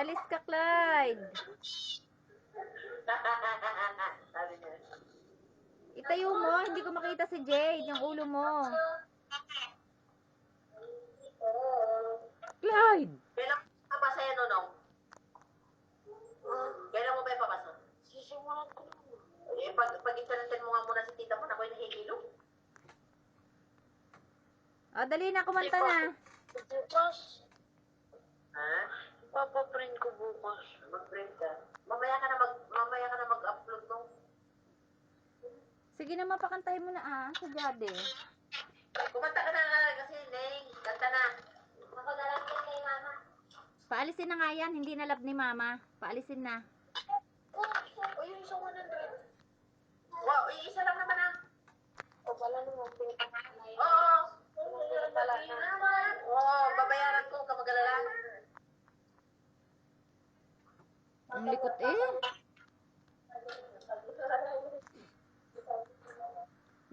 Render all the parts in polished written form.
alis ka, Clyde. Sabi niya. Itayo mo, hindi ko makita si Jade, yung ulo mo. Clyde! Kailan mo papasa yan, Nonong? Kailan mo ba yung papasa? Sisimulan ko lang. Eh, pag interneten mo nga muna si tita mo, na ako'y nahihilo. O, dali na, kumanta na. Bukas. Ha? Papaprint ko bukas. Mag-print ka. Mamaya ka na mag-upload nung. Sige na, mapakantahin mo na si Jade. Kumanta ka na kasi, Neng. Kanta na. Ako na lang yan kay Mama. Paalisin na nga yan, hindi na love ni Mama. Paalisin na. O yung isang 100. Wow, isa lang naman ah. O pala naman. Oo. Oo, babayaran ko kapag alala. Ang likot eh.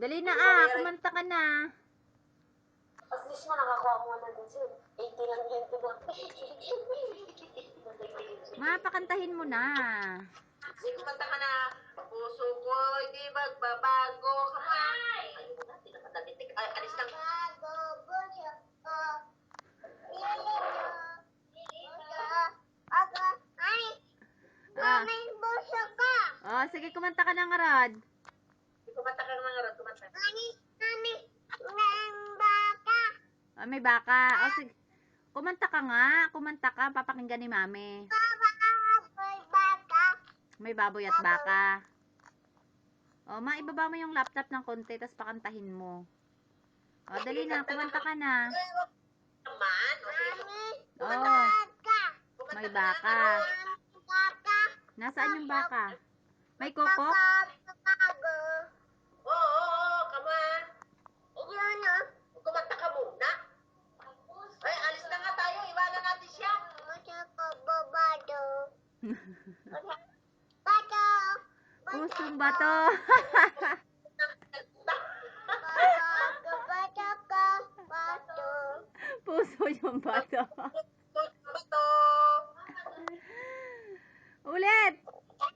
Dali na kumanta ka na. At least mo nakakuha mo na din sir. 80 lang yan ito ba? Mapakantahin mo na. Sige, kumanta ka na. Puso ko, hindi magbabago. Kamay! Ayun na, tinakadalitik. Ay, alis lang. Oh, sige, kumanta ka na nga, Rod. Kumanta ka nga ron, kumanta. Oh, may baka. Oh, sige. Kumanta ka nga. Kumanta ka. Papakinggan ni Mami. May baboy at baka. Oh, maibaba mo yung laptop ng konti, tapos pakantahin mo. Oh, dali na. Kumanta ka na. Naman. Oh, may baka. Nasaan yung baka? May kokok? Oo, come on. Kumanta ka muna. Ay, alis na nga tayo. Iwanan natin siya. Pusong bato. Puso yung bato. Bato. Ulit.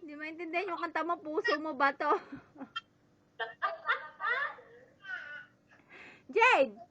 Hindi maintindihan yung kanta mo. Puso mo bato. Jade!